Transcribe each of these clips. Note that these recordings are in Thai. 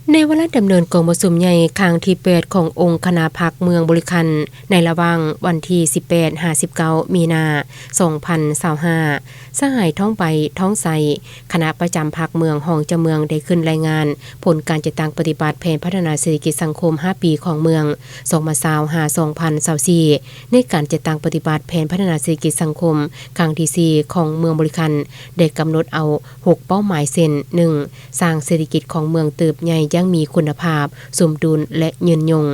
ในวาระดำเนินกองประชุมใหญ่ครั้งที่8ขององค์คณะพรรคเมืองบริคันในระหว่างวันที่18-59มีนา2025สหายท้องไปท้องใสคณะประจำพรรคเมืองห้องเจ้าเมืองได้ขึ้นรายงานผลการจัดตั้งปฏิบัติแผนพัฒนาเศรษฐกิจสังคม5ปีของเมือง2025-2024ในการจัดตั้งปฏิบัติแผนพัฒนาเศรษฐกิจสังคมครั้งที่4ของเมืองบริคันได้กำหนดเอา6เป้าหมายเช่น 1. สร้างเศรษฐกิจของเมืองเติบใหญ่ยังมีคุณภาพสมดุลและยืนยง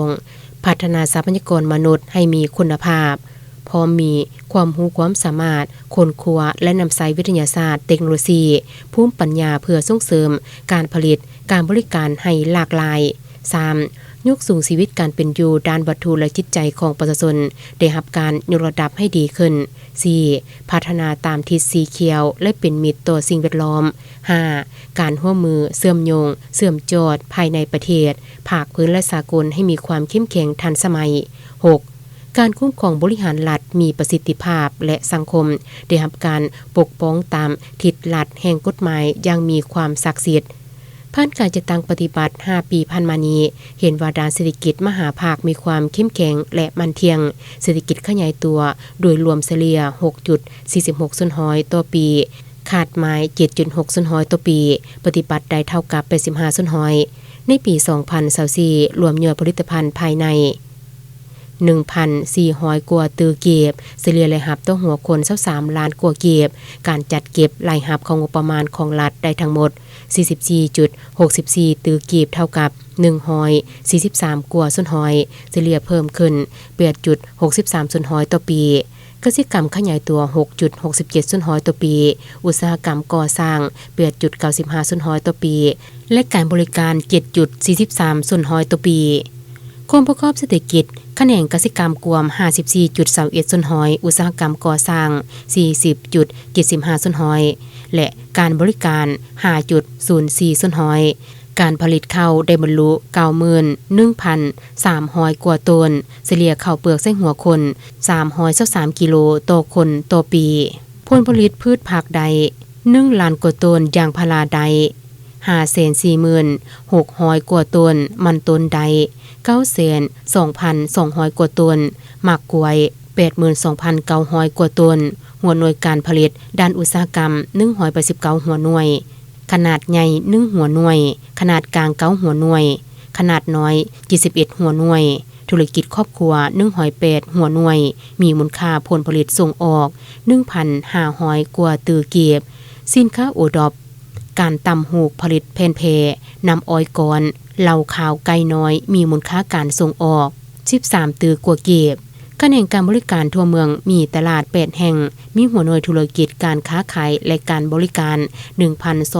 2. พัฒนาทรัพยากรมนุษย์ให้มีคุณภาพพร้อมมีความรู้ความสามารถค้นคว้าและนำใช้วิทยาศาสตร์เทคโนโลยีภูมิปัญญาเพื่อส่งเสริมการผลิตการบริการให้หลากหลาย 3. ยกสูงชีวิตการเป็นอยู่ด้านวัตถุและจิตใจของประชาชนได้รับการยกระดับให้ดีขึ้น 4. พัฒนาตามทิศสีเขียวและเป็นมิตรต่อสิ่งแวดล้อม 5. การร่วมมือเชื่อมโยงเชื่อมจอดภายในประเทศภาคพื้นและสากลให้มีความเข้มแข็งทันสมัย 6. การคุ้มครองบริหารรัฐมีประสิทธิภาพและสังคมได้รับการปกป้องตามทิศหลักแห่งกฎหมายอย่างมีความศักดิ์สิทธิ์ผ่านการจัดตั้งปฏิบัติ5ปีผ่านมานี้เห็นว่าด้านเศรษฐกิจมหาภาคมีความเข้มแข็งและมั่นเที่ยงเศรษฐกิจขยายตัวโดยรวมเฉลี่ย 6.46% ต่อปีคาดหมาย 7.6% ต่อปีปฏิบัติได้เท่ากับ 85% ในปี2024รวมยอดผลิตภัณฑ์ภายใน 1,400 กว่าตือเก็บเฉลี่ยรายรับต่อหัวคน23ล้านกว่าเก็บการจัดเก็บรายรับของงบประมาณของรัฐได้ทั้งหมด 44.64 ตือเก็บเท่ากับ143กว่าส่วนหอยเฉลี่ยเพิ่มขึ้น 8.63 ส่วนหอยต่อปีกสิกรรมขยายตัว 6.67 ส่วนหอยต่อปีอุตสาหกรรมก่อสร้าง 8.95 ส่วนหอยต่อปีและการบริการ 7.43 ส่วนหอยต่อปีความประกอบเศรษฐกิจแขนงกสิกรรมกวม 54.21 ส่วนหอยอุตสาหกรรมก่อสร้าง 40.75 ส่วนหอยและการบริการ 5.04 ส่วนหอยการผลิตข้าวได้บรรลุ 91,300 กว่าตันเฉลี่ยข้าวเปลือกใส่หัวคน323กิโลต่อคนต่อปีผลผลิตพืชผักใด1ล้านกว่าตันยางพาราใด540,600 กว่าตันมันต้นใด9,2,200 กว่าตันหมากกล้วย 82,900 กว่าตันหัวหน่วยการผลิตด้านอุตสาหกรรม189หัวหน่วยขนาดใหญ่1หัวหน่วยขนาดกลาง9หัวหน่วยขนาดน้อย71หัวหน่วยธุรกิจครอบครัว108หัวหน่วยมีมูลค่าผลผลิตส่งออก 1,500 กว่าตือเก็บสินค้าโอดอปการตำหูกผลิตแผ่นแพนำอ้อยก่อนเหล่าขาวไก่น้อยมีมูลค่าการส่งออก13ตือกว่าเก็บขณะการบริการทั่วเมืองมีตลาด8แห่งมีหัวหน่วยธุรกิจการค้าขายและการบริการ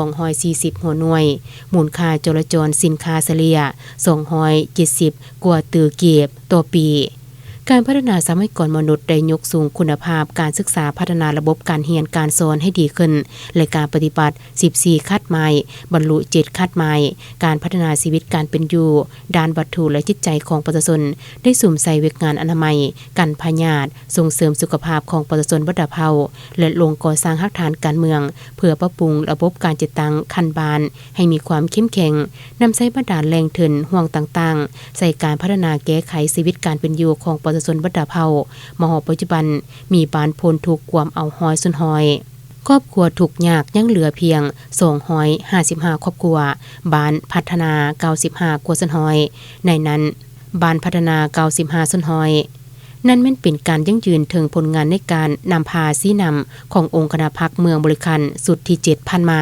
1,240 หัวหน่วยมูลค่าจราจรสินค้าเฉลี่ย270กว่าตือเก็บต่อปีการพัฒนาทรัพยากรมนุษย์ได้ยกสูงคุณภาพการศึกษาพัฒนาระบบการเรียนการสอนให้ดีขึ้นและการปฏิบัติ14คัดหมายบรรลุ7คัดหมายการพัฒนาชีวิตการเป็นอยู่ด้านวัตถุและจิตใจของประชาชนได้สุ่มใส่เวกงานอนามัยกันพยาธิส่งเสริมสุขภาพของประชาชนบัดเผาและลงก่อสร้างรากฐานการเมืองเพื่อปรับปรุงระบบการจัดตั้งคันบานให้มีความเข้มแข็งนำใช้บาดาลแรงถึนห่วงต่างๆใส่การพัฒนาแก้ไขชีวิตการเป็นอยู่ของประชาชนบัดเผามหปัจจุบันมีบ้านพ้นทุกข์ความเอาห้อยสุนหอยครอบครัวทุกข์ยากยังเหลือเพียง255ครอบครัวบ้านพัฒนา95กว่าสุนหอยในนั้นบ้านพัฒนา95สุนหอยนั่นแม่นเป็นการยั่งยืนถึงผลงานในการนำพาชี้นำขององค์คณะพรรคเมืองบริคันสุดที่7ผ่านมา